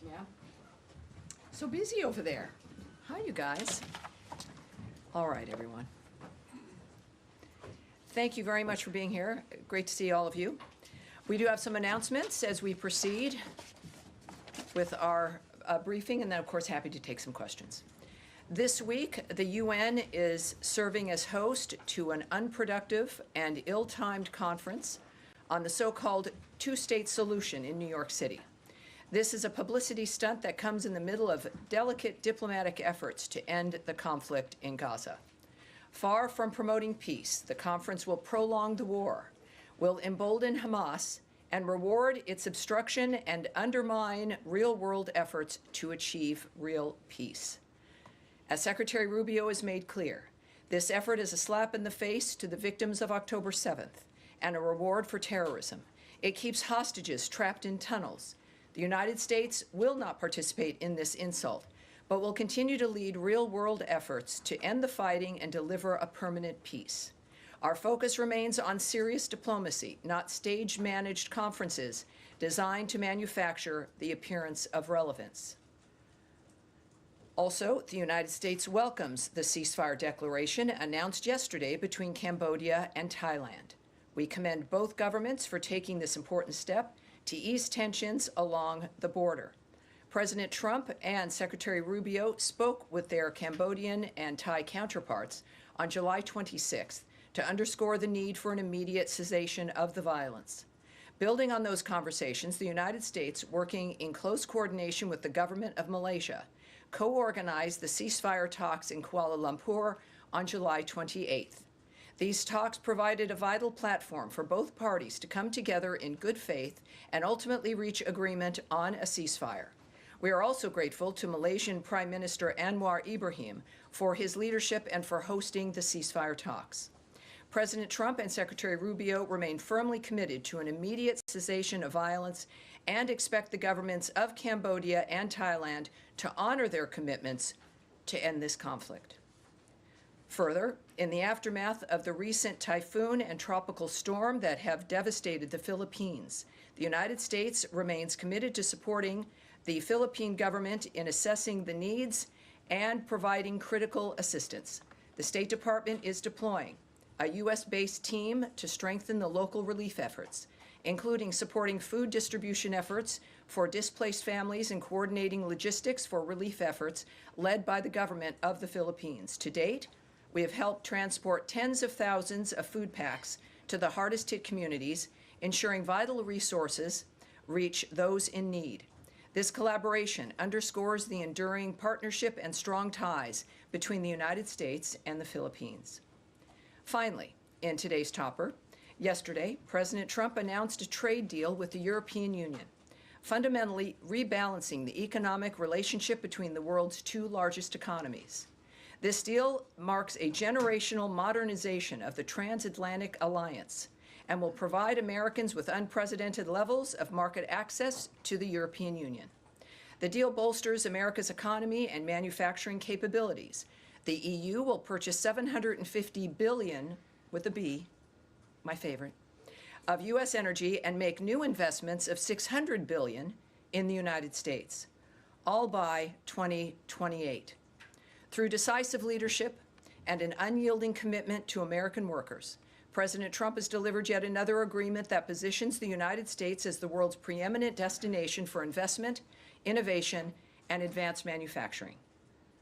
Yeah. So busy over there. Hi, you guys. All right, everyone. Thank you very much for being here. Great to see all of you. We do have some announcements as we proceed with our briefing, and then, of course, happy to take some questions. This week, the UN is serving as host to an unproductive and ill-timed conference on the so-called two-state solution in New York City. This is a publicity stunt that comes in the middle of delicate diplomatic efforts to end the conflict in Gaza. Far from promoting peace, the conference will prolong the war, will embolden Hamas, and reward its obstruction and undermine real-world efforts to achieve real peace. As Secretary Rubio has made clear, this effort is a slap in the face to the victims of October 7th and a reward for terrorism. It keeps hostages trapped in tunnels. The United States will not participate in this insult, but will continue to lead real-world efforts to end the fighting and deliver a permanent peace. Our focus remains on serious diplomacy, not stage-managed conferences designed to manufacture the appearance of relevance. Also, the United States welcomes the ceasefire declaration announced yesterday between Cambodia and Thailand. We commend both governments for taking this important step to ease tensions along the border. President Trump and Secretary Rubio spoke with their Cambodian and Thai counterparts on July 26th to underscore the need for an immediate cessation of the violence. Building on those conversations, the United States, working in close coordination with the government of Malaysia, co-organized the ceasefire talks in Kuala Lumpur on July 28th. These talks provided a vital platform for both parties to come together in good faith and ultimately reach agreement on a ceasefire. We are also grateful to Malaysian Prime Minister Anwar Ibrahim for his leadership and for hosting the ceasefire talks. President Trump and Secretary Rubio remain firmly committed to an immediate cessation of violence and expect the governments of Cambodia and Thailand to honor their commitments to end this conflict. Further, in the aftermath of the recent typhoon and tropical storm that have devastated the Philippines, the United States remains committed to supporting the Philippine government in assessing the needs and providing critical assistance. The State Department is deploying a U.S.-based team to strengthen the local relief efforts, including supporting food distribution efforts for displaced families and coordinating logistics for relief efforts led by the government of the Philippines. To date, we have helped transport tens of thousands of food packs to the hardest-hit communities, ensuring vital resources reach those in need. This collaboration underscores the enduring partnership and strong ties between the United States and the Philippines. Finally, in today's topper, yesterday, President Trump announced a trade deal with the European Union, fundamentally rebalancing the economic relationship between the world's two largest economies. This deal marks a generational modernization of the transatlantic alliance and will provide Americans with unprecedented levels of market access to the European Union. The deal bolsters America's economy and manufacturing capabilities. The EU will purchase $750 billion, with a B, my favorite, of U.S. energy and make new investments of $600 billion in the United States, all by 2028. Through decisive leadership and an unyielding commitment to American workers, President Trump has delivered yet another agreement that positions the United States as the world's preeminent destination for investment, innovation, and advanced manufacturing.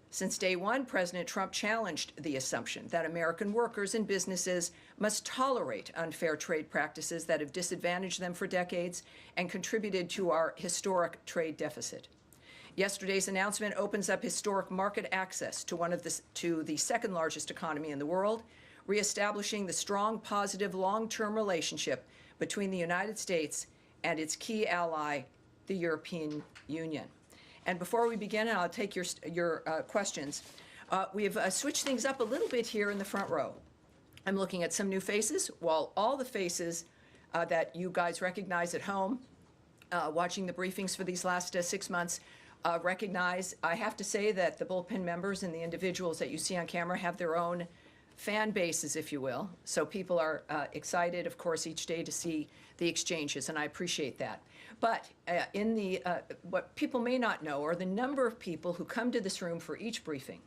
Since day one, President Trump challenged the assumption that American workers and businesses must tolerate unfair trade practices that have disadvantaged them for decades and contributed to our historic trade deficit. Yesterday's announcement opens up historic market access to the second largest economy in the world, reestablishing the strong, positive, long-term relationship between the United States and its key ally, the European Union. And before we begin, and I'll take your questions, we've switched things up a little bit here in the front row. I'm looking at some new faces, while all the faces that you guys recognize at home, watching the briefings for these last 6 months, recognize. I have to say that the bullpen members and the individuals that you see on camera have their own fan bases, if you will. So people are excited, of course, each day to see the exchanges, and I appreciate that. But what people may not know are the number of people who come to this room for each briefing,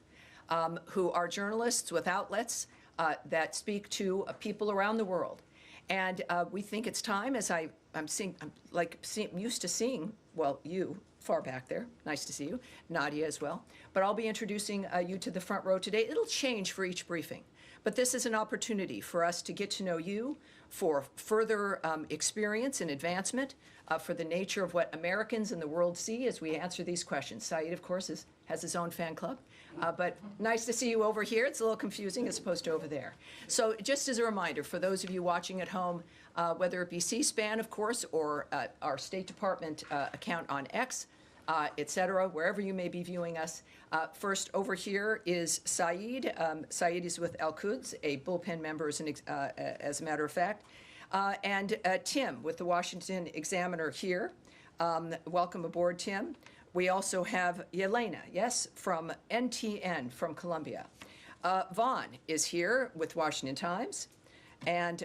who are journalists with outlets that speak to people around the world. And we think it's time, as I'm used to seeing, well, you far back there, nice to see you, Nadia as well. But I'll be introducing you to the front row today. It'll change for each briefing. But this is an opportunity for us to get to know you, for further experience and advancement, for the nature of what Americans in the world see as we answer these questions. Saeed, of course, has his own fan club. But nice to see you over here. It's a little confusing as opposed to over there. So just as a reminder, for those of you watching at home, whether it be C-SPAN, of course, or our State Department account on X, et cetera, wherever you may be viewing us. First, over here is Saeed. Saeed is with Al-Quds, a bullpen member, as a matter of fact. And Tim with the Washington Examiner here. Welcome aboard, Tim. We also have Yelena, yes, from NTN from Colombia. Vaughn is here with Washington Times. And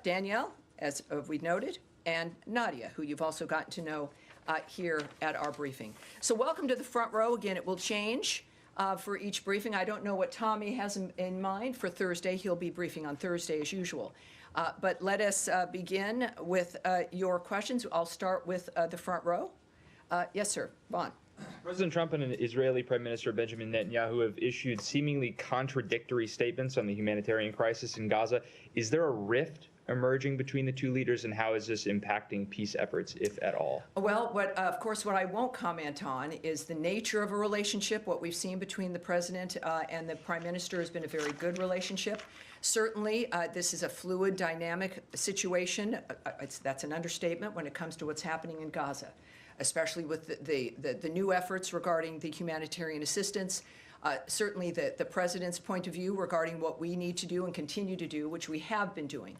Danielle, as we noted, and Nadia, who you've also gotten to know here at our briefing. So welcome to the front row. Again, it will change for each briefing. I don't know what Tommy has in mind for Thursday. He'll be briefing on Thursday as usual. But let us begin with your questions. I'll start with the front row. Yes, sir. Vaughn. President Trump and Israeli Prime Minister Benjamin Netanyahu have issued seemingly contradictory statements on the humanitarian crisis in Gaza. Is there a rift emerging between the two leaders, and how is this impacting peace efforts, if at all? Well, of course, what I won't comment on is the nature of a relationship. What we've seen between the president and the prime minister has been a very good relationship. Certainly, this is a fluid, dynamic situation. That's an understatement when it comes to what's happening in Gaza, especially with the new efforts regarding the humanitarian assistance. Certainly, the president's point of view regarding what we need to do and continue to do, which we have been doing,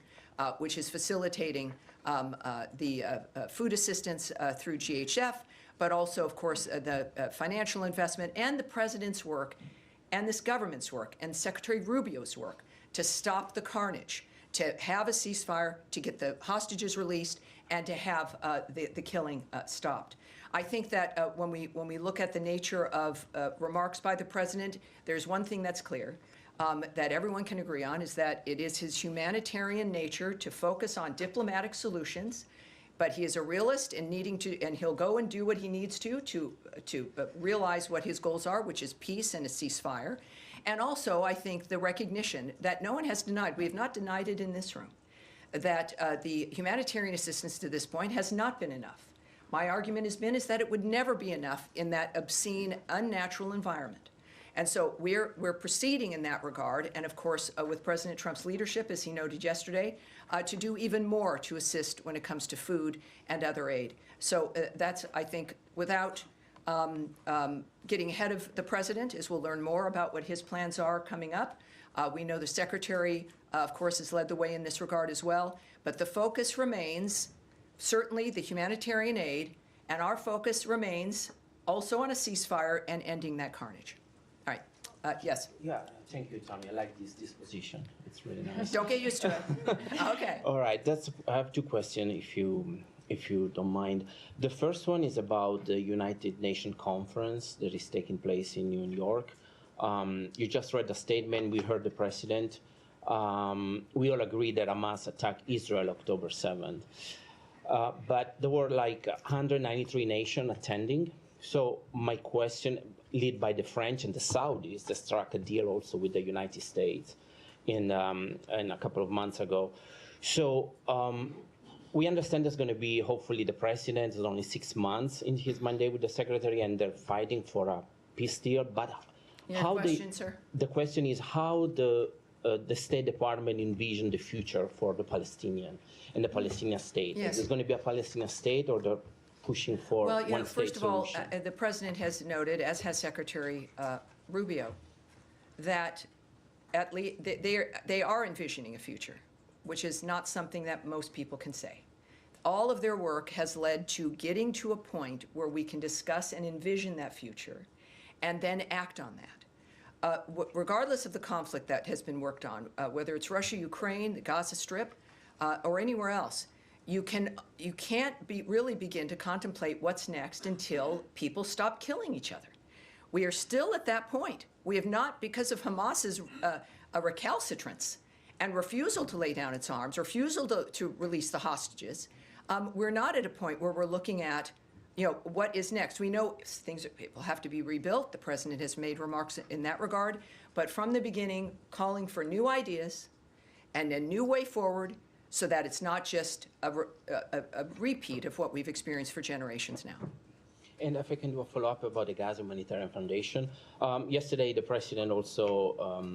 which is facilitating the food assistance through GHF, but also, of course, the financial investment and the president's work and this government's work and Secretary Rubio's work to stop the carnage, to have a ceasefire, to get the hostages released, and to have the killing stopped. I think that when we look at the nature of remarks by the president, there's one thing that's clear. That everyone can agree on is that it is his humanitarian nature to focus on diplomatic solutions, but he is a realist and and he'll go and do what he needs to realize what his goals are, which is peace and a ceasefire. And also, I think the recognition that no one has denied, we have not denied it in this room, that the humanitarian assistance to this point has not been enough. My argument has been is that it would never be enough in that obscene, unnatural environment. And so we're proceeding in that regard, and of course, with President Trump's leadership, as he noted yesterday, to do even more to assist when it comes to food and other aid. So that's, I think, without getting ahead of the president, as we'll learn more about what his plans are coming up. We know the secretary, of course, has led the way in this regard as well. But the focus remains certainly the humanitarian aid, and our focus remains also on a ceasefire and ending that carnage. All right. Yes. Yeah, thank you, Tommy. I like this disposition. It's really nice. Don't get used to it. Okay. All right. I have two questions, if you don't mind. The first one is about the United Nations conference that is taking place in New York. You just read the statement. We heard the president. We all agree that Hamas attacked Israel October 7th. But there were like 193 nations attending. So my question, led by the French and the Saudis, that struck a deal also with the United States in a couple of months ago. So we understand there's going to be, hopefully, the president is only 6 months in his mandate with the secretary, and they're fighting for a peace deal. But the question is how the State Department envision the future for the Palestinian and the Palestinian state. Yes. Is there going to be a Palestinian state, or they're pushing for one state solution? Well, first of all, the president has noted, as has Secretary Rubio, that at least they are envisioning a future, which is not something that most people can say. All of their work has led to getting to a point where we can discuss and envision that future and then act on that. Regardless of the conflict that has been worked on, whether it's Russia, Ukraine, the Gaza Strip, or anywhere else, you can't really begin to contemplate what's next until people stop killing each other. We are still at that point. We have not, because of Hamas's recalcitrance and refusal to lay down its arms, refusal to release the hostages, we're not at a point where we're looking at, what is next. We know things will have to be rebuilt. The president has made remarks in that regard. But from the beginning, calling for new ideas and a new way forward so that it's not just a repeat of what we've experienced for generations now. And if I can do a follow-up about the Gaza Humanitarian Foundation. Yesterday, the president also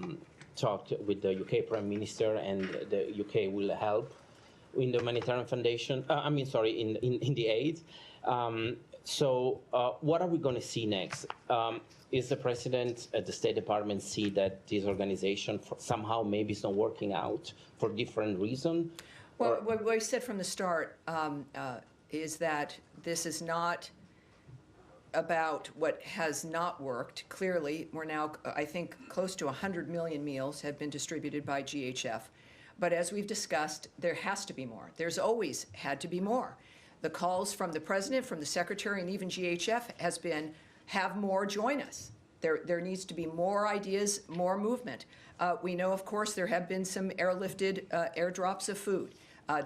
talked with the UK Prime Minister, and the UK will help in the Humanitarian Foundation, in the aid. So what are we going to see next? Is the president at the State Department see that this organization somehow maybe is not working out for different reasons? Well, what I said from the start is that this is not about what has not worked. Clearly, we're now, I think, close to 100 million meals have been distributed by GHF. But as we've discussed, there has to be more. There's always had to be more. The calls from the president, from the secretary, and even GHF has been, have more, join us. There needs to be more ideas, more movement. We know, of course, there have been some airlifted airdrops of food.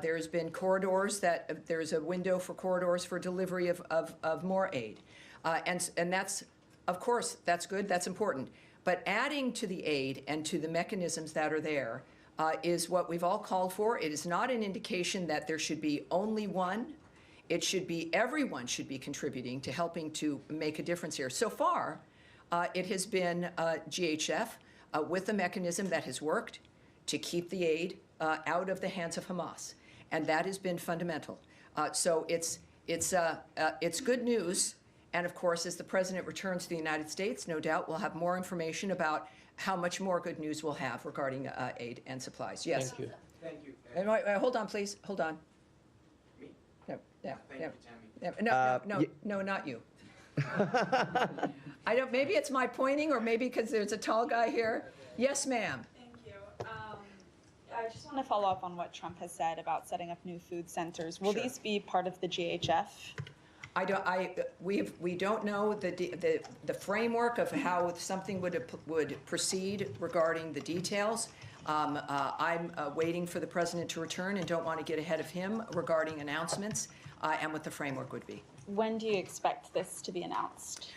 There's been corridors that there's a window for corridors for delivery of more aid. And that's, of course, that's good, that's important. But adding to the aid and to the mechanisms that are there is what we've all called for. It is not an indication that there should be only one. It should be everyone should be contributing to helping to make a difference here. So far, it has been GHF with a mechanism that has worked to keep the aid out of the hands of Hamas, and that has been fundamental. So it's good news. And of course, as the president returns to the United States, no doubt we'll have more information about how much more good news we'll have regarding aid and supplies. Yes. Thank you. Thank you. And hold on, please. Hold on. Me? No, yeah, Thank yeah. you, Tammy. No, not you. I don't. Maybe it's my pointing, or maybe because there's a tall guy here. Yes, ma'am. Thank you. I just want to follow up on what Trump has said about setting up new food centers. Will Sure. these be part of the GHF? We don't know the framework of how something would proceed regarding the details. I'm waiting for the president to return and don't want to get ahead of him regarding announcements and what the framework would be. When do you expect this to be announced?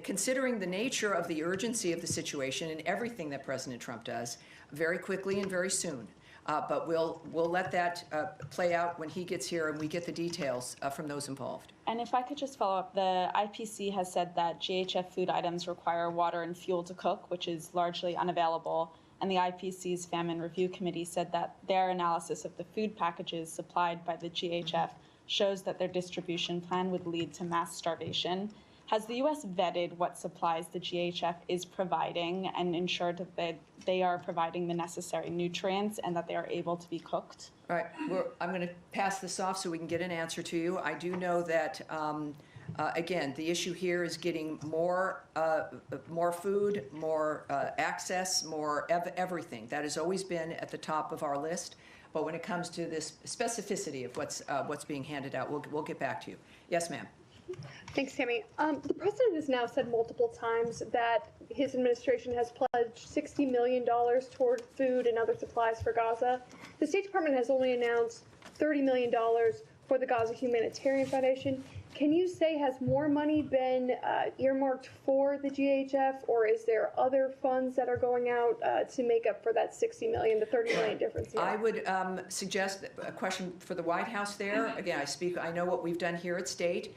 Considering the nature of the urgency of the situation and everything that President Trump does, very quickly and very soon. But we'll let that play out when he gets here and we get the details from those involved. And if I could just follow up, the IPC has said that GHF food items require water and fuel to cook, which is largely unavailable. And the IPC's Famine Review Committee said that their analysis of the food packages supplied by the GHF shows that their distribution plan would lead to mass starvation. Has the U.S. vetted what supplies the GHF is providing and ensured that they are providing the necessary nutrients and that they are able to be cooked? All right, I'm going to pass this off so we can get an answer to you. I do know that, again, the issue here is getting more food, more access, more everything. That has always been at the top of our list. But when it comes to this specificity of what's being handed out, we'll get back to you. Yes, ma'am. Thanks, Tammy. The president has now said multiple times that his administration has pledged $60 million toward food and other supplies for Gaza. The State Department has only announced $30 million for the Gaza Humanitarian Foundation. Can you say, has more money been earmarked for the GHF, or is there other funds that are going out to make up for that $60 million, the $30 million difference? I would suggest a question for the White House there. Again, I know what we've done here at State.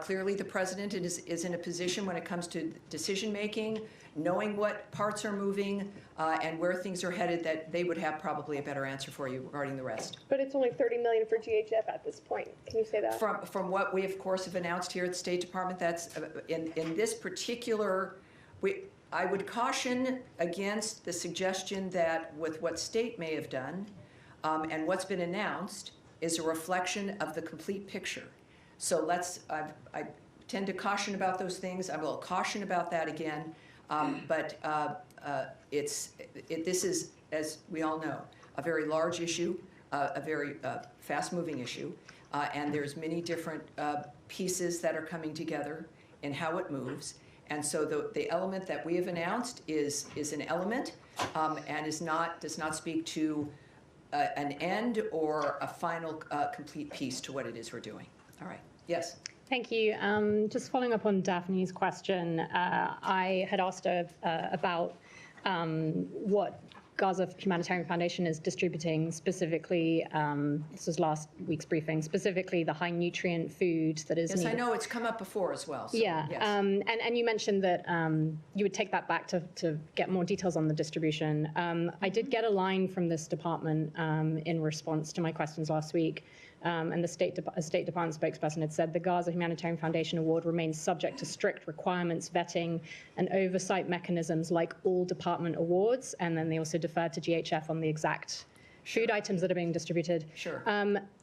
Clearly, the president is in a position when it comes to decision-making, knowing what parts are moving and where things are headed, that they would have probably a better answer for you regarding the rest. But it's only $30 million for GHF at this point. Can you say that? From what we, of course, have announced here at the State Department, that's in this particular, I would caution against the suggestion that with what State may have done and what's been announced is a reflection of the complete picture. So I tend to caution about those things. I will caution about that again. This is, as we all know, a very large issue. a very fast-moving issue, and there's many different pieces that are coming together in how it moves. And so the element that we have announced is an element and does not speak to an end or a final complete piece to what it is we're doing. All right. Yes. Thank you. Just following up on Daphne's question, I had asked her about what Gaza Humanitarian Foundation is distributing specifically, this was last week's briefing, specifically the high nutrient food that is needed. Yes, I know it's come up before as well. So, yeah, yes. and you mentioned that you would take that back to get more details on the distribution. I did get a line from this department in response to my questions last week. And the State Department spokesperson had said the Gaza Humanitarian Foundation Award remains subject to strict requirements, vetting, and oversight mechanisms like all department awards. And then they also deferred to GHF on the exact food items that are being distributed. Sure.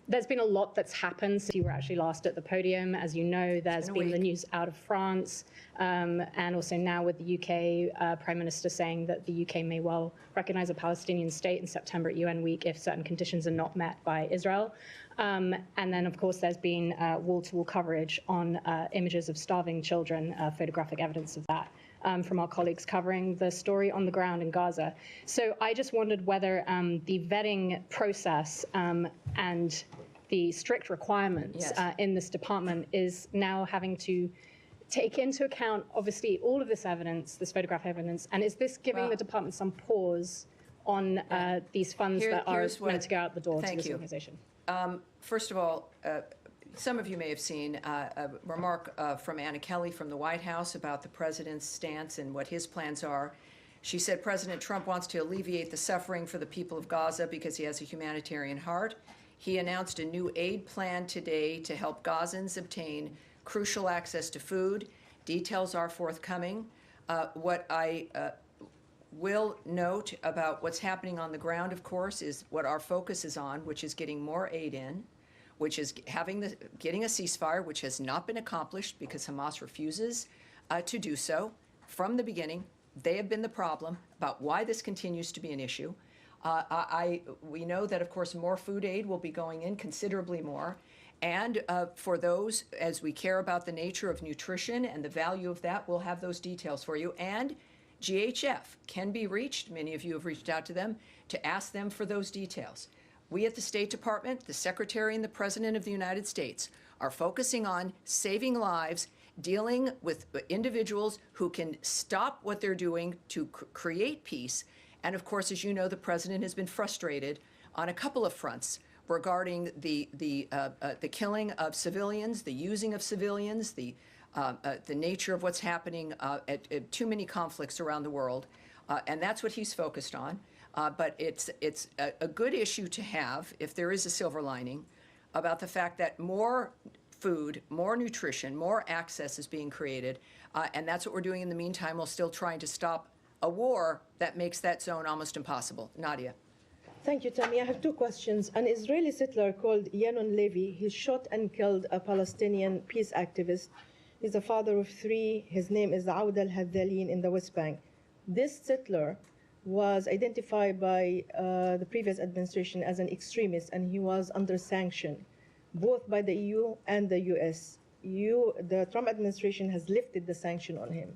There's been a lot that's happened since you were actually last at the podium. As you know, there's been the news out of France, and also now with the UK Prime Minister saying that the UK may well recognize a Palestinian state in September at UN Week if certain conditions are not met by Israel. And then, of course, there's been wall-to-wall coverage on images of starving children, photographic evidence of that, from our colleagues covering the story on the ground in Gaza. So I just wondered whether the vetting process and the strict requirements in this department is now having to take into account, obviously, all of this evidence, this photograph evidence, and is this giving the department some pause on these funds that are meant to go out the door to this organization? First of all, some of you may have seen a remark from Anna Kelly from the White House about the president's stance and what his plans are. She said President Trump wants to alleviate the suffering for the people of Gaza because he has a humanitarian heart. He announced a new aid plan today to help Gazans obtain crucial access to food. Details are forthcoming. What I will note about what's happening on the ground, of course, is what our focus is on, which is getting more aid in, which is getting a ceasefire, which has not been accomplished because Hamas refuses to do so. From the beginning, they have been the problem about why this continues to be an issue. We know that, of course, more food aid will be going in, considerably more. And for those, as we care about the nature of nutrition and the value of that, we'll have those details for you. And GHF can be reached, many of you have reached out to them, to ask them for those details. We at the State Department, the Secretary and the President of the United States, are focusing on saving lives, dealing with individuals who can stop what they're doing to create peace. And of course, as you know, the President has been frustrated on a couple of fronts regarding the killing of civilians, the using of civilians, the nature of what's happening at too many conflicts around the world, and that's what he's focused on. But it's a good issue to have, if there is a silver lining, about the fact that more food, more nutrition, more access is being created, and that's what we're doing in the meantime while still trying to stop a war that makes that zone almost impossible. Nadia. Thank you, Tammy. I have two questions. An Israeli settler called Yanon Levy, he shot and killed a Palestinian peace activist. He's a father of three. His name is Aoud al-Hadalin in the West Bank. This settler was identified by the previous administration as an extremist, and he was under sanction, both by the EU and the US. The Trump administration has lifted the sanction on him.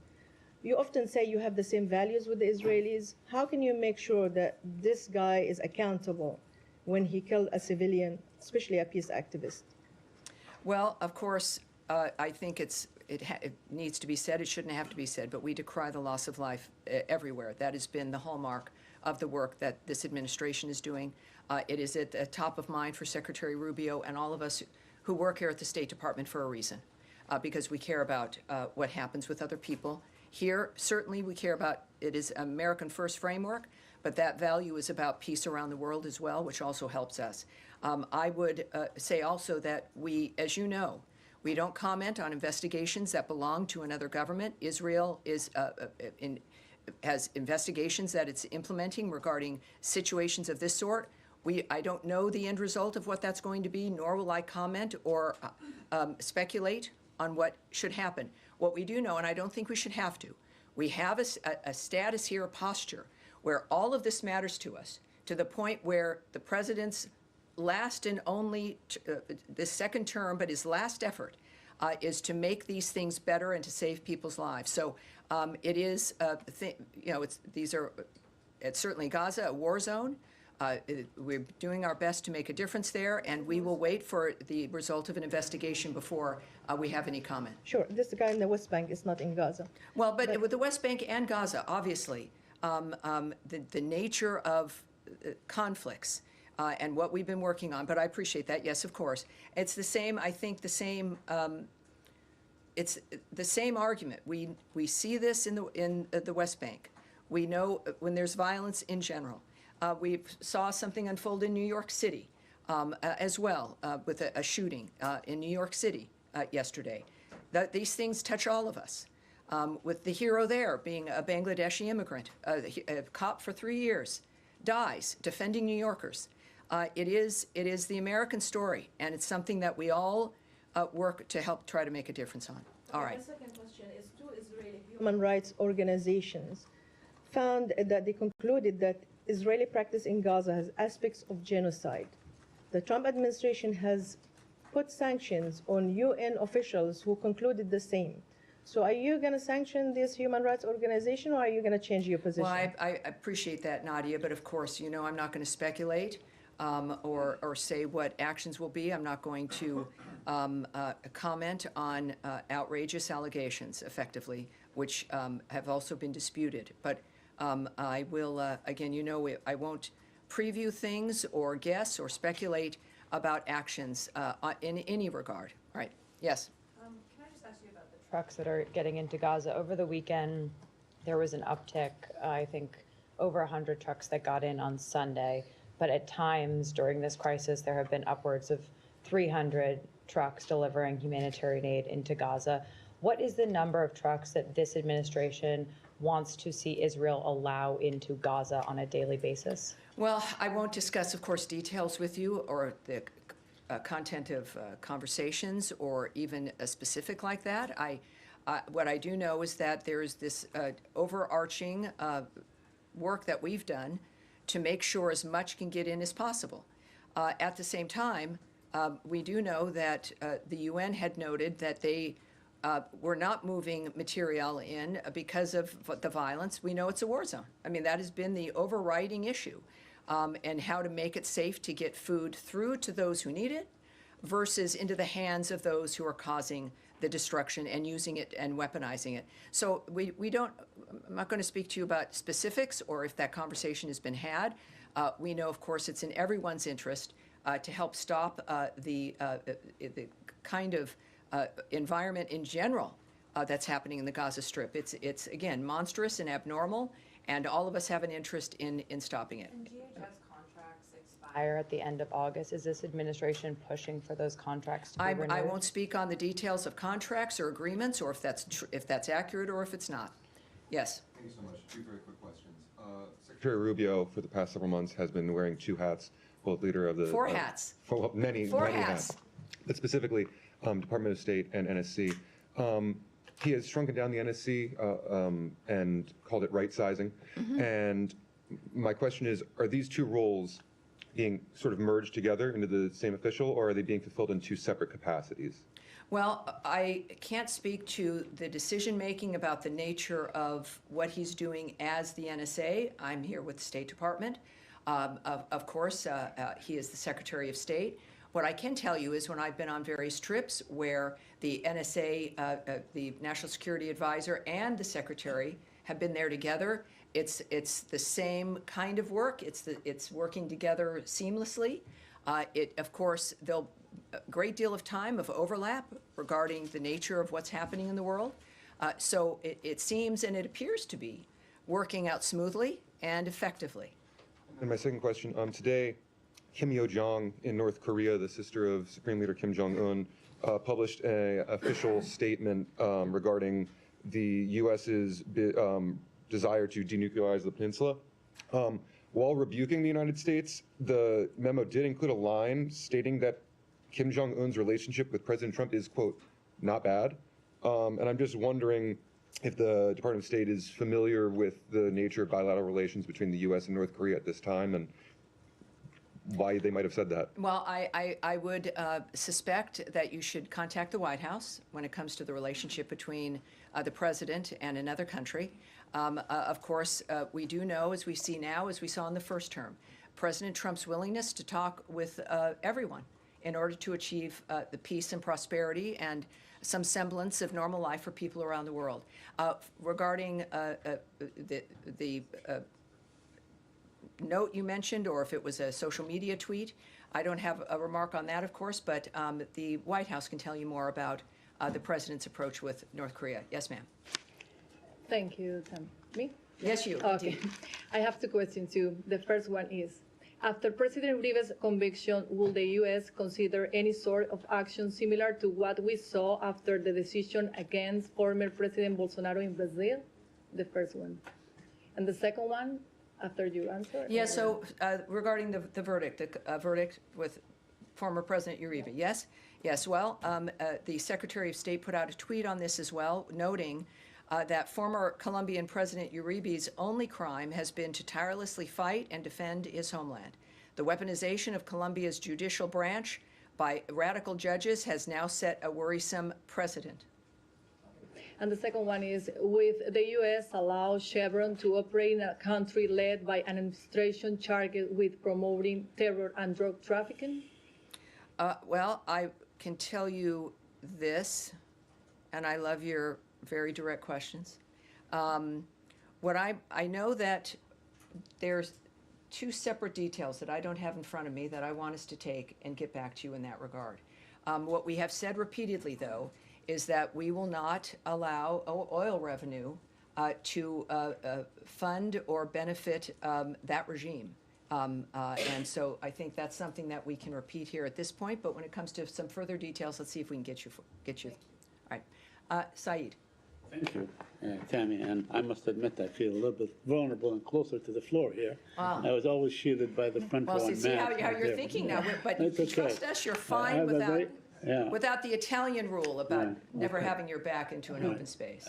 You often say you have the same values with the Israelis. How can you make sure that this guy is accountable when he killed a civilian, especially a peace activist? Well, of course, I think it needs to be said. It shouldn't have to be said, but we decry the loss of life everywhere. That has been the hallmark of the work that this administration is doing. It is at the top of mind for Secretary Rubio and all of us who work here at the State Department for a reason, because we care about what happens with other people. Here, certainly we care about, it is American First framework, but that value is about peace around the world as well, which also helps us. I would say also that we, as you know, we don't comment on investigations that belong to another government. Israel has investigations that it's implementing regarding situations of this sort. I don't know the end result of what that's going to be, nor will I comment or speculate on what should happen. What we do know, and I don't think we should have to, we have a status here, a posture, where all of this matters to us, to the point where the president's last and only, this second term, but his last effort is to make these things better and to save people's lives. So it is, it's certainly Gaza, a war zone. We're doing our best to make a difference there, and we will wait for the result of an investigation before we have any comment. Sure, this guy in the West Bank is not in Gaza. Well, but with the West Bank and Gaza, obviously, the nature of conflicts and what we've been working on, but I appreciate that, yes, of course. It's the same, I think, it's the same argument. We see this in the West Bank. We know when there's violence in general. We saw something unfold in New York City as well with a shooting in New York City yesterday. These things touch all of us. With the hero there being a Bangladeshi immigrant, a cop for 3 years, dies defending New Yorkers. It is the American story, and it's something that we all work to help try to make a difference on. All right. The second question is, two Israeli human rights organizations found that they concluded that Israeli practice in Gaza has aspects of genocide. The Trump administration has put sanctions on UN officials who concluded the same. So are you going to sanction this human rights organization, or are you going to change your position? Well, I appreciate that, Nadia, but of course, you know, I'm not going to speculate or say what actions will be. I'm not going to comment on outrageous allegations, effectively, which have also been disputed. But I will, again, you know, I won't preview things or guess or speculate about actions in any regard. All right. Yes. Can I just ask you about the trucks that are getting into Gaza? Over the weekend, there was an uptick, I think, over 100 trucks that got in on Sunday. But at times during this crisis, there have been upwards of 300 trucks delivering humanitarian aid into Gaza. What is the number of trucks that this administration wants to see Israel allow into Gaza on a daily basis? Well, I won't discuss, of course, details with you or the content of conversations or even a specific like that. What I do know is that there's this overarching work that we've done to make sure as much can get in as possible. At the same time, we do know that the UN had noted that they were not moving material in because of the violence. We know it's a war zone. I mean, that has been the overriding issue, and how to make it safe to get food through to those who need it versus into the hands of those who are causing the destruction and using it and weaponizing it. So we don't, I'm not going to speak to you about specifics or if that conversation has been had. We know, of course, it's in everyone's interest to help stop the kind of environment in general that's happening in the Gaza Strip. It's again, monstrous and abnormal, and all of us have an interest in stopping it. And DHS contracts expire at the end of August. Is this administration pushing for those contracts to be renewed? I won't speak on the details of contracts or agreements or if that's accurate or if it's not. Yes. Thank you so much. Two very quick questions. Secretary Rubio, for the past several months, has been wearing two hats, both leader of the... Four hats. Many hats. But specifically, Department of State and NSC. He has shrunken down the NSC and called it right-sizing. Mm-hmm. And my question is, are these two roles being sort of merged together into the same official, or are they being fulfilled in two separate capacities? Well, I can't speak to the decision-making about the nature of what he's doing as the NSA. I'm here with the State Department. Of course, he is the Secretary of State. What I can tell you is when I've been on various trips where the NSA, the National Security Advisor, and the Secretary have been there together, it's the same kind of work. It's working together seamlessly. Of course, there'll a great deal of time of overlap regarding the nature of what's happening in the world. So it seems and it appears to be working out smoothly and effectively. And my second question, today, Kim Yo-jong in North Korea, the sister of Supreme Leader Kim Jong-un, published an official statement regarding the U.S.'s desire to denuclearize the peninsula. While rebuking the United States, the memo did include a line stating that Kim Jong-un's relationship with President Trump is, quote, not bad. And I'm just wondering if the Department of State is familiar with the nature of bilateral relations between the U.S. and North Korea at this time, and why they might have said that. Well, I would suspect that you should contact the White House when it comes to the relationship between the president and another country. Of course, we do know, as we see now, as we saw in the first term, President Trump's willingness to talk with everyone in order to achieve the peace and prosperity and some semblance of normal life for people around the world. Regarding the note you mentioned, or if it was a social media tweet, I don't have a remark on that, of course, but the White House can tell you more about the president's approach with North Korea. Yes, ma'am. Thank you, Tam. Me? Yes, you. Okay. I have two questions too. The first one is, after President Uribe's conviction, will the U.S. consider any sort of action similar to what we saw after the decision against former President Bolsonaro in Brazil? The first one. And the second one, after you answer? Yeah, so regarding the verdict, the verdict with former President Uribe, yes? Yes, well, the Secretary of State put out a tweet on this as well, noting that former Colombian President Uribe's only crime has been to tirelessly fight and defend his homeland. The weaponization of Colombia's judicial branch by radical judges has now set a worrisome precedent. And the second one is, with the U.S. allow Chevron to operate in a country led by an administration charged with promoting terror and drug trafficking? Well, I can tell you this, and I love your very direct questions. What I know that there's two separate details that I don't have in front of me that I want us to take and get back to you in that regard. What we have said repeatedly, though, is that we will not allow oil revenue to fund or benefit that regime. And so I think that's something that we can repeat here at this point, but when it comes to some further details, let's see if we can get you. All right. Saeed. Thank you, Tammy. And I must admit, I feel a little bit vulnerable and closer to the floor here. Wow. I was always shielded by the front row. Well, see how you're thinking now, but trust us, you're fine without the Italian rule about never having your back into an open space.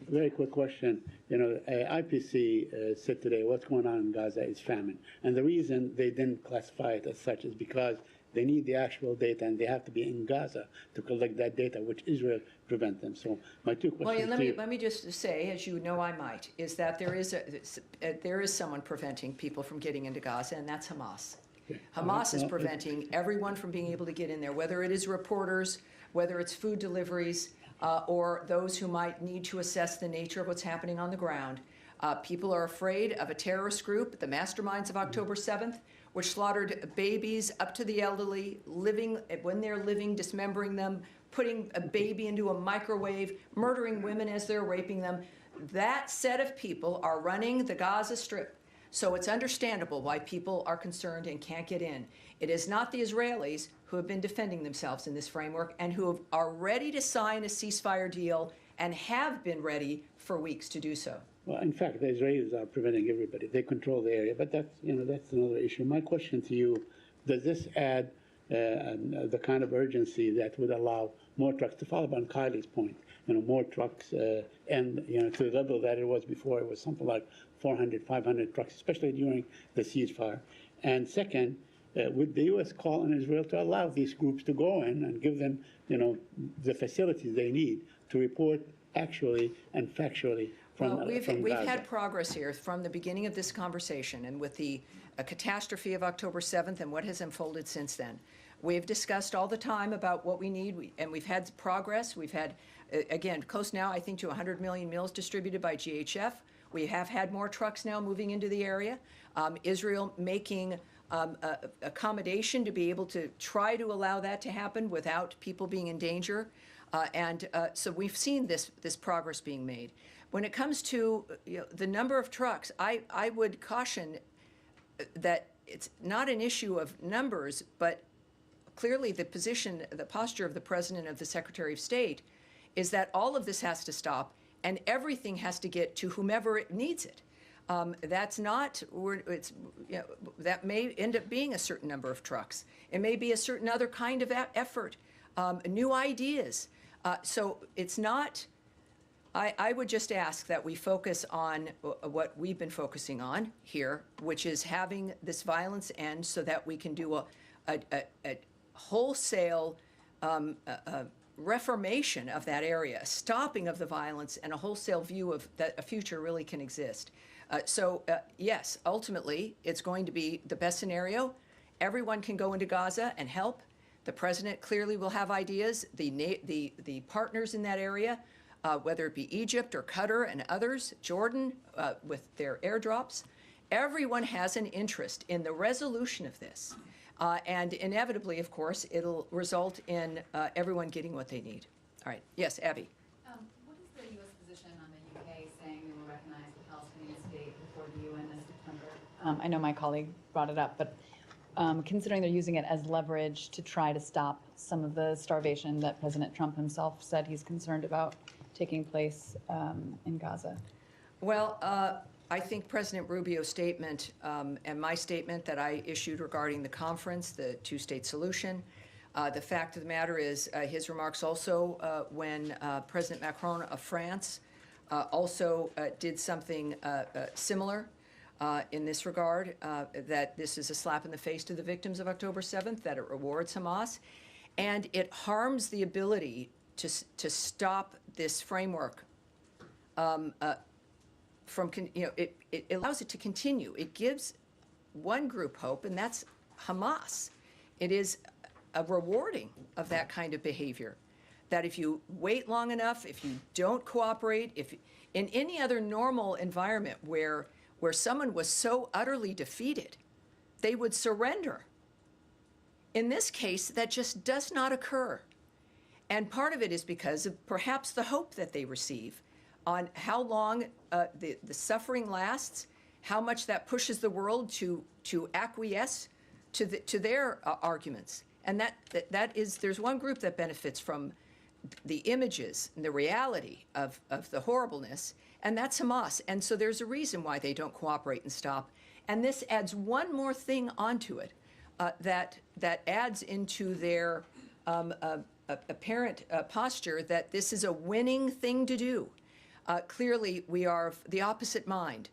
Very quick question. You know, IPC said today what's going on in Gaza is famine. And the reason they didn't classify it as such is because they need the actual data, and they have to be in Gaza to collect that data, which Israel prevent them. So my two questions Well, let me just say, as you know I might, is that there is someone preventing people from getting into Gaza, and that's Hamas. Okay. Hamas is preventing everyone from being able to get in there, whether it is reporters, whether it's food deliveries, or those who might need to assess the nature of what's happening on the ground. People are afraid of a terrorist group, the masterminds of October 7th, which slaughtered babies up to the elderly, when they're living, dismembering them, putting a baby into a microwave, murdering women as they're raping them. That set of people are running the Gaza Strip. So it's understandable why people are concerned and can't get in. It is not the Israelis who have been defending themselves in this framework and who are ready to sign a ceasefire deal and have been ready for weeks to do so. Well, in fact, the Israelis are preventing everybody. They control the area, but that's another issue. My question to you: does this add the kind of urgency that would allow more trucks, to follow up on Kylie's point? More trucks, and to the level that it was before. It was something like 400, 500 trucks, especially during the ceasefire. And second, would the U.S. call on Israel to allow these groups to go in and give them, the facilities they need to report actually and factually? Well, we've had progress here from the beginning of this conversation, and with the catastrophe of October 7th and what has unfolded since then. We've discussed all the time about what we need, and we've had progress. We've had, again, close now, I think, to 100 million meals distributed by GHF. We have had more trucks now moving into the area. Israel making accommodation to be able to try to allow that to happen without people being in danger. So we've seen this progress being made. When it comes to the number of trucks, I would caution that it's not an issue of numbers, but clearly the posture of the President, of the Secretary of State, is that all of this has to stop and everything has to get to whomever it needs it. That may end up being a certain number of trucks. It may be a certain other kind of effort, new ideas. So it's not I would just ask that we focus on what we've been focusing on here, which is having this violence end so that we can do a wholesale reformation of that area, stopping of the violence, and a wholesale view of that a future really can exist. Yes, ultimately, it's going to be the best scenario. Everyone can go into Gaza and help. The president clearly will have ideas. The partners in that area, whether it be Egypt or Qatar and others, Jordan, with their airdrops, everyone has an interest in the resolution of this. And inevitably, of course, it'll result in everyone getting what they need. All right. Yes, Abby. What is the U.S. position on the U.K. saying they will recognize the Palestinian state before the UN this September? I know my colleague brought it up, but considering they're using it as leverage to try to stop some of the starvation that President Trump himself said he's concerned about taking place in Gaza? Well, I think President Rubio's statement and my statement that I issued regarding the conference, the two-state solution, the fact of the matter is his remarks also when President Macron of France also did something similar in this regard, that this is a slap in the face to the victims of October 7th, that it rewards Hamas, and it harms the ability to stop this framework from, it allows it to continue. It gives one group hope, and that's Hamas. It is a rewarding of that kind of behavior, that if you wait long enough, if you don't cooperate, if in any other normal environment where someone was so utterly defeated, they would surrender. In this case, that just does not occur. And part of it is because of perhaps the hope that they receive on how long the suffering lasts, how much that pushes the world to acquiesce to their arguments. And that is, there's one group that benefits from the images and the reality of the horribleness, and that's Hamas. And so there's a reason why they don't cooperate and stop. And this adds one more thing onto it that adds into their apparent posture that this is a winning thing to do. Clearly, we are of the opposite mind,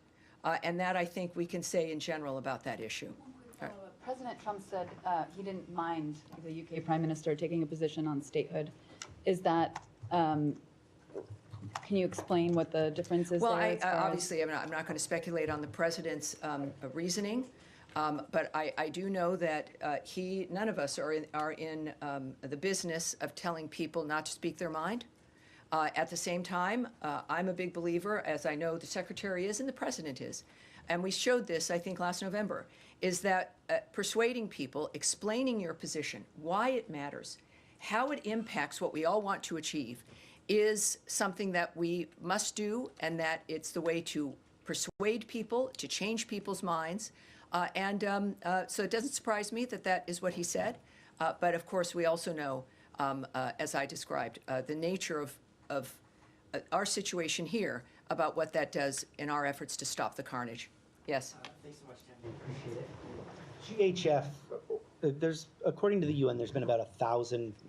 and that I think we can say in general about that issue. Right. President Trump said he didn't mind the UK Prime Minister taking a position on statehood. Is that, can you explain what the difference is well, there? Obviously, I'm not going to speculate on the president's reasoning, but I do know that none of us are in the business of telling people not to speak their mind. At the same time, I'm a big believer, as I know the Secretary is and the President is, and we showed this, I think, last November, is that persuading people, explaining your position, why it matters, how it impacts what we all want to achieve, is something that we must do, and that it's the way to persuade people, to change people's minds. So it doesn't surprise me that that is what he said. But of course, we also know, as I described, the nature of our situation here, about what that does in our efforts to stop the carnage. Yes? Thanks so much, Tammy. Appreciate it. GHF, there's, according to the UN, there's been about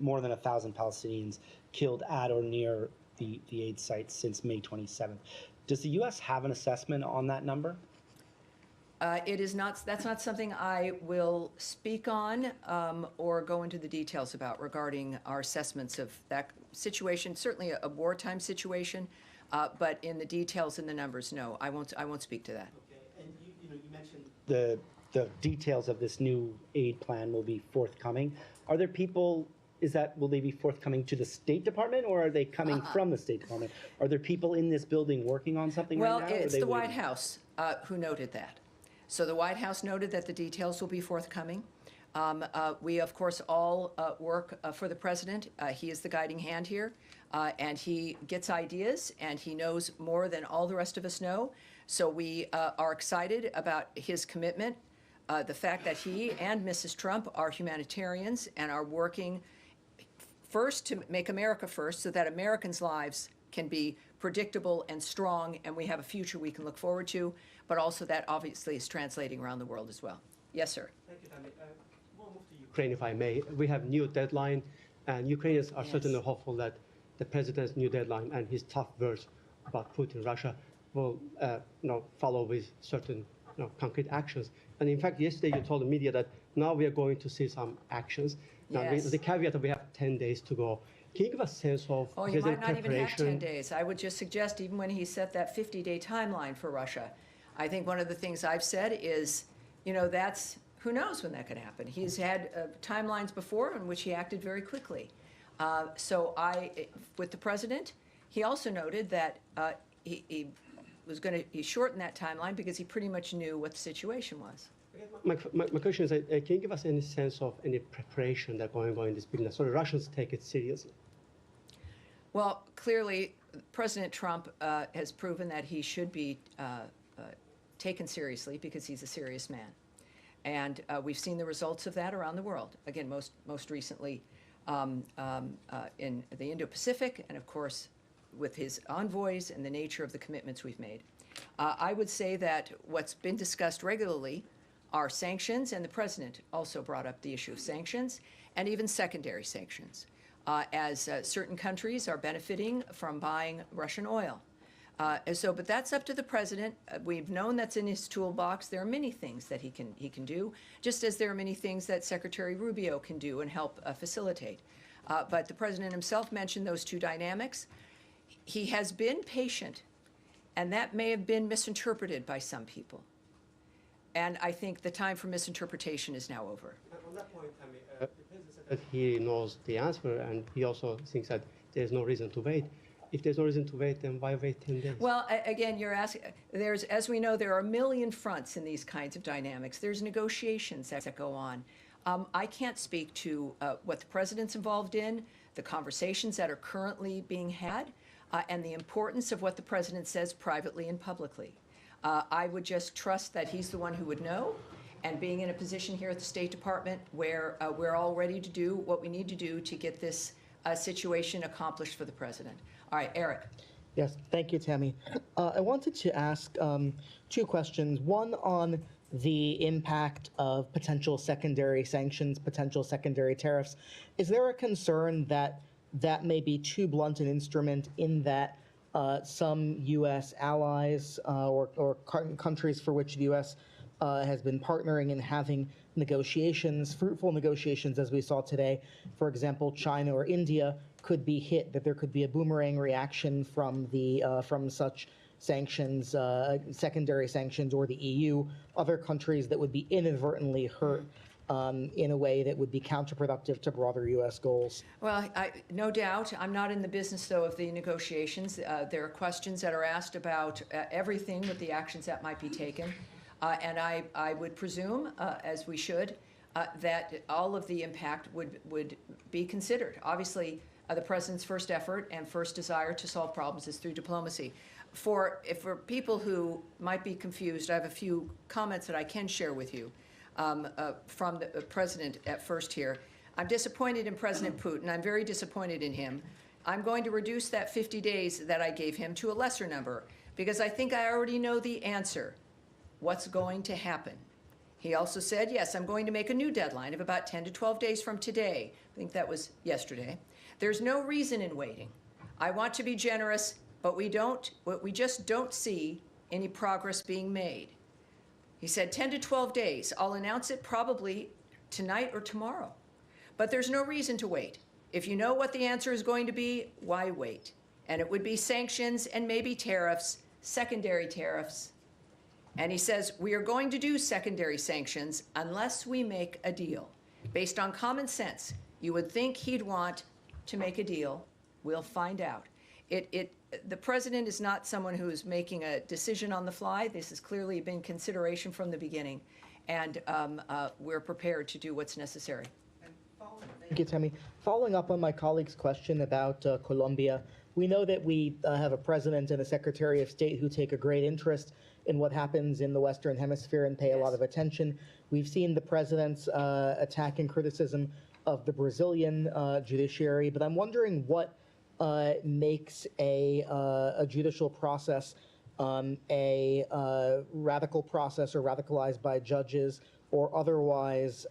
more than 1,000 Palestinians killed at or near the aid site since May 27th. Does the U.S. have an assessment on that number? It is not. That's not something I will speak on or go into the details about regarding our assessments of that situation. Certainly a wartime situation, but in the details and the numbers, no, I won't speak to that. Okay, and you mentioned the details of this new aid plan will be forthcoming. Are there people? Will they be forthcoming to the State Department, or are they coming from the State Department? Are there people in this building working on something right now? Well, it's the White House who noted that. So the White House noted that the details will be forthcoming. We, of course, all work for the president. He is the guiding hand here, and he gets ideas, and he knows more than all the rest of us know. So we are excited about his commitment, the fact that he and Mrs. Trump are humanitarians and are working first to make America first, so that Americans' lives can be predictable and strong, and we have a future we can look forward to, but also that obviously is translating around the world as well. Yes, sir. Thank you, Tammy. We'll move to Ukraine, if I may. We have new deadline, and Ukrainians are certainly hopeful that the president's new deadline and his tough words about Putin, Russia will follow with certain concrete actions. And in fact, yesterday you told the media that now we are going to see some actions. Now, Yes. the caveat that we have 10 days to go. Can you give us a sense of Oh, if you there's any might not even have 10 preparation? days. I would just suggest, even when he set that 50-day timeline for Russia, I think one of the things I've said is, that's, who knows when that could happen. He's had timelines before in which he acted very quickly. With the president, he also noted that he shortened that timeline because he pretty much knew what the situation was. My question is, can you give us any sense of any preparation that going on in this business so the Russians take it seriously? Well, clearly, President Trump has proven that he should be taken seriously because he's a serious man. And we've seen the results of that around the world. Again, most recently in the Indo-Pacific, and of course, with his envoys and the nature of the commitments we've made. I would say that what's been discussed regularly are sanctions, and the president also brought up the issue of sanctions, and even secondary sanctions, as certain countries are benefiting from buying Russian oil. But that's up to the president. We've known that's in his toolbox. There are many things that he can do, just as there are many things that Secretary Rubio can do and help facilitate. But the president himself mentioned those two dynamics. He has been patient, and that may have been misinterpreted by some people. And I think the time for misinterpretation is now over. On that point, the president said that he knows the answer, and he also thinks that there's no reason to wait. If there's no reason to wait, then why wait 10 days? Well, again, you're asking, as we know, there are a million fronts in these kinds of dynamics. There's negotiations that go on. I can't speak to what the president's involved in, the conversations that are currently being had, and the importance of what the president says privately and publicly. I would just trust that he's the one who would know, and being in a position here at the State Department where we're all ready to do what we need to do to get this situation accomplished for the president. All right, Eric. Yes, thank you, Tammy. I wanted to ask two questions. One on the impact of potential secondary sanctions, potential secondary tariffs. Is there a concern that that may be too blunt an instrument in that some U.S. allies or countries for which the U.S. Has been partnering and having negotiations, fruitful negotiations, as we saw today, for example, China or India, could be hit, that there could be a boomerang reaction from such sanctions, secondary sanctions, or the EU, other countries that would be inadvertently hurt in a way that would be counterproductive to broader U.S. goals? Well, no doubt. I'm not in the business, though, of the negotiations. There are questions that are asked about everything with the actions that might be taken. And I would presume, as we should, that all of the impact would be considered. Obviously, the president's first effort and first desire to solve problems is through diplomacy. For people who might be confused, I have a few comments that I can share with you from the president at first here. I'm disappointed in President Putin. I'm very disappointed in him. I'm going to reduce that 50 days that I gave him to a lesser number because I think I already know the answer. What's going to happen? He also said, yes, I'm going to make a new deadline of about 10 to 12 days from today. I think that was yesterday. There's no reason in waiting. I want to be generous, but we just don't see any progress being made. He said 10 to 12 days. I'll announce it probably tonight or tomorrow. But there's no reason to wait. If you know what the answer is going to be, why wait? And it would be sanctions and maybe tariffs, secondary tariffs. And he says, we are going to do secondary sanctions unless we make a deal. Based on common sense, you would think he'd want to make a deal. We'll find out. The president is not someone who is making a decision on the fly. This has clearly been consideration from the beginning. And we're prepared to do what's necessary. Thank you, Tammy. Following up on my colleague's question about Colombia, we know that we have a president and a secretary of state who take a great interest in what happens in the Western Hemisphere and pay a lot of attention. We've seen the president's attack and criticism of the Brazilian judiciary, but I'm wondering what makes a judicial process a radical process or radicalized by judges or otherwise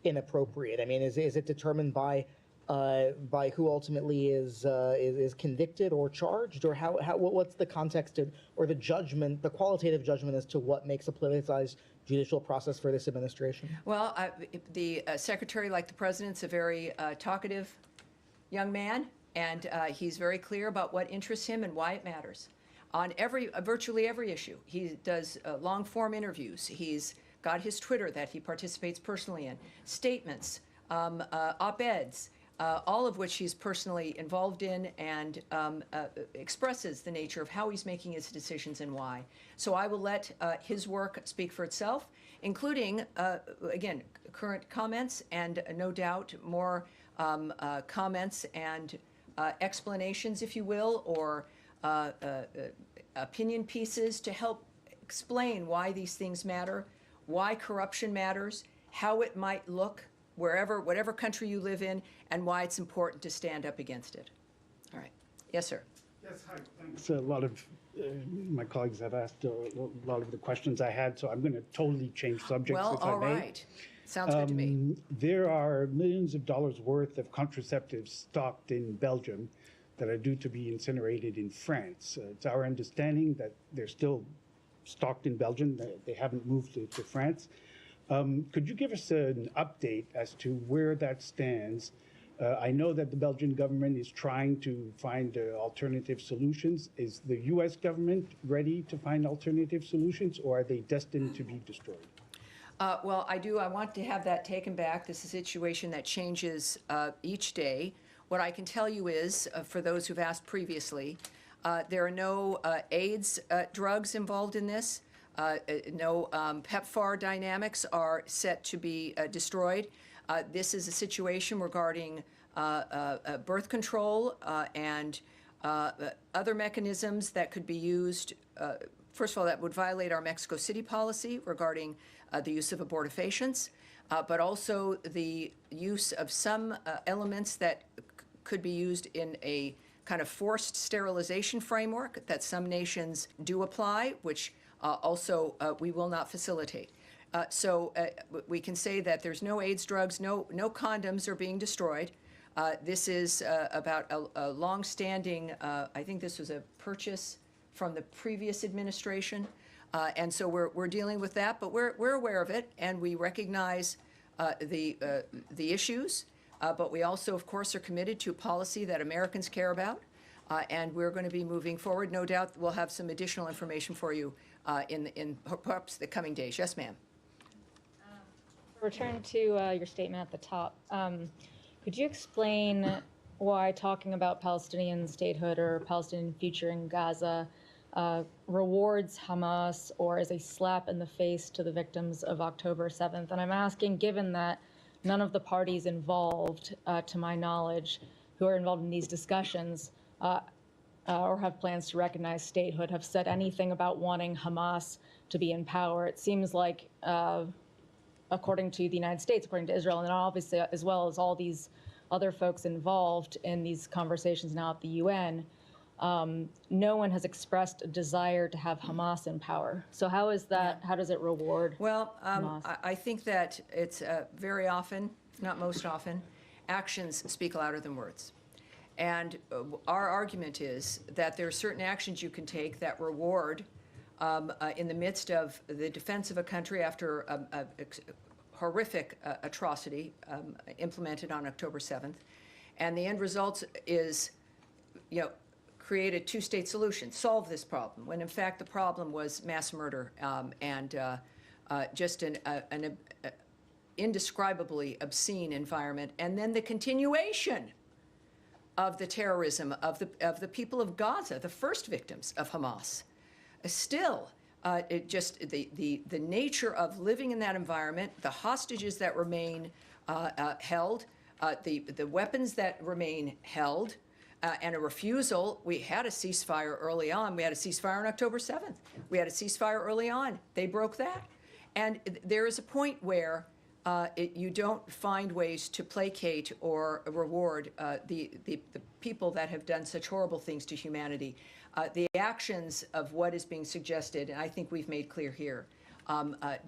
inappropriate. I mean, is it determined by by who ultimately is convicted or charged, or what's the context or the judgment, the qualitative judgment as to what makes a politicized judicial process for this administration? Well, the secretary, like the president's, a very talkative young man, and he's very clear about what interests him and why it matters. On virtually every issue, he does long-form interviews. He's got his Twitter that he participates personally in, statements, op-eds, all of which he's personally involved in, and expresses the nature of how he's making his decisions and why. So I will let his work speak for itself, including, again, current comments and no doubt more comments and explanations, if you will, or opinion pieces to help explain why these things matter, why corruption matters, how it might look whatever country you live in, and why it's important to stand up against it. All right. Yes, sir. Yes, hi. Thanks. A lot of my colleagues have asked a lot of the questions I had, so I'm going to totally change subjects well, if I may. All right. Sounds good to me. There are millions of dollars worth of contraceptives stocked in Belgium that are due to be incinerated in France. It's our understanding that they're still stocked in Belgium. They haven't moved to France. Could you give us an update as to where that stands? I know that the Belgian government is trying to find alternative solutions. Is the U.S. government ready to find alternative solutions, or are they destined to be destroyed? Well, I want to have that taken back. This is a situation that changes each day. What I can tell you is, for those who've asked previously, there are no AIDS drugs involved in this. No PEPFAR dynamics are set to be destroyed. This is a situation regarding birth control and other mechanisms that could be used. First of all, that would violate our Mexico City policy regarding the use of abortifacients, but also the use of some elements that could be used in a kind of forced sterilization framework that some nations do apply, which also we will not facilitate. So we can say that there's no AIDS drugs, no condoms are being destroyed. This is about a long-standing, I think this was a purchase from the previous administration, and so we're dealing with that, but we're aware of it, and we recognize the issues, but we also, of course, are committed to a policy that Americans care about, and we're going to be moving forward. No doubt we'll have some additional information for you in perhaps the coming days. Yes, ma'am. Return to your statement at the top. Could you explain why talking about Palestinian statehood or Palestinian future in Gaza rewards Hamas or is a slap in the face to the victims of October 7th? And I'm asking, given that none of the parties involved, to my knowledge, who are involved in these discussions or have plans to recognize statehood, have said anything about wanting Hamas to be in power. It seems like, according to the United States, according to Israel, and obviously as well as all these other folks involved in these conversations now at the UN, no one has expressed a desire to have Hamas in power. So how is that? How does it reward? Well, I think that it's very often, if not most often, actions speak louder than words. And our argument is that there are certain actions you can take that reward in the midst of the defense of a country after a horrific atrocity implemented on October 7th. And the end result is, create a two-state solution, solve this problem, when in fact the problem was mass murder and just an indescribably obscene environment. And then the continuation of the terrorism of the people of Gaza, the first victims of Hamas. Still, the nature of living in that environment, the hostages that remain held, the weapons that remain held, and a refusal. We had a ceasefire early on. We had a ceasefire on October 7th. We had a ceasefire early on. They broke that. And there is a point where you don't find ways to placate or reward the people that have done such horrible things to humanity. The actions of what is being suggested, and I think we've made clear here,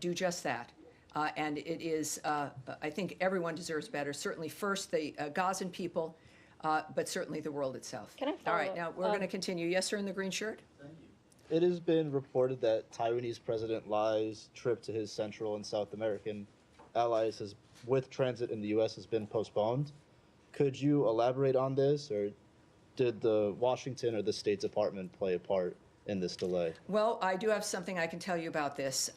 do just that. And it is, I think everyone deserves better. Certainly first the Gazan people, but certainly the world itself. Can I All follow right, up? now we're going to continue. Yes, sir, in the green shirt? It has been reported that Taiwanese President Lai's trip to his Central and South American allies with transit in the U.S. has been postponed. Could you elaborate on this, or did the Washington or the State Department play a part in this delay? Well, I do have something I can tell you about this.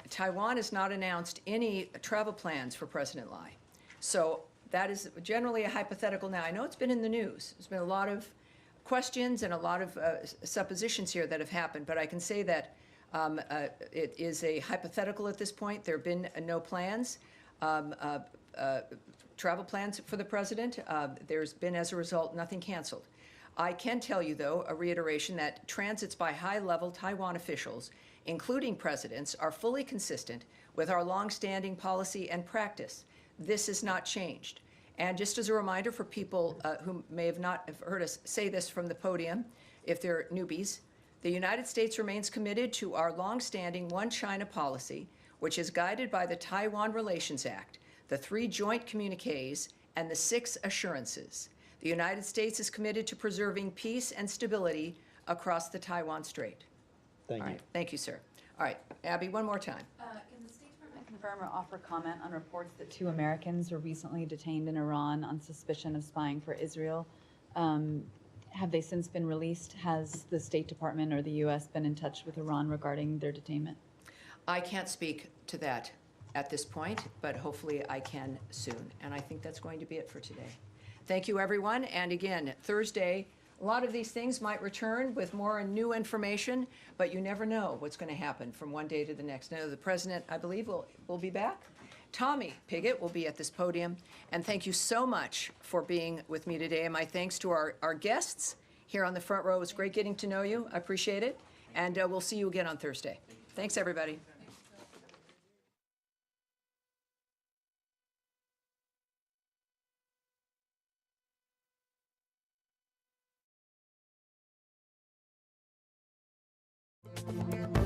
Taiwan has not announced any travel plans for President Lai. So that is generally a hypothetical now. I know it's been in the news. There's been a lot of questions and a lot of suppositions here that have happened, but I can say that it is a hypothetical at this point. There have been no plans, travel plans for the president. There's been, as a result, nothing canceled. I can tell you, though, a reiteration that transits by high-level Taiwan officials, including presidents, are fully consistent with our longstanding policy and practice. This has not changed. And just as a reminder for people who may have not heard us say this from the podium, if they're newbies, the United States remains committed to our longstanding One China policy, which is guided by the Taiwan Relations Act, the 3 joint communiques, and the 6 assurances. The United States is committed to preserving peace and stability across the Taiwan Strait. Thank you. All right. Thank you, sir. All right, Abby, one more time. Can the State Department confirm or offer comment on reports that 2 Americans were recently detained in Iran on suspicion of spying for Israel? Have they since been released? Has the State Department or the U.S. been in touch with Iran regarding their detainment? I can't speak to that at this point, but hopefully I can soon. And I think that's going to be it for today. Thank you, everyone. And again, Thursday, a lot of these things might return with more new information, but you never know what's going to happen from one day to the next. Now, the president, I believe, will be back. Tommy Pigott will be at this podium. And thank you so much for being with me today. And my thanks to our guests here on the front row. It was great getting to know you. I appreciate it. And we'll see you again on Thursday. Thanks, everybody. Thank you.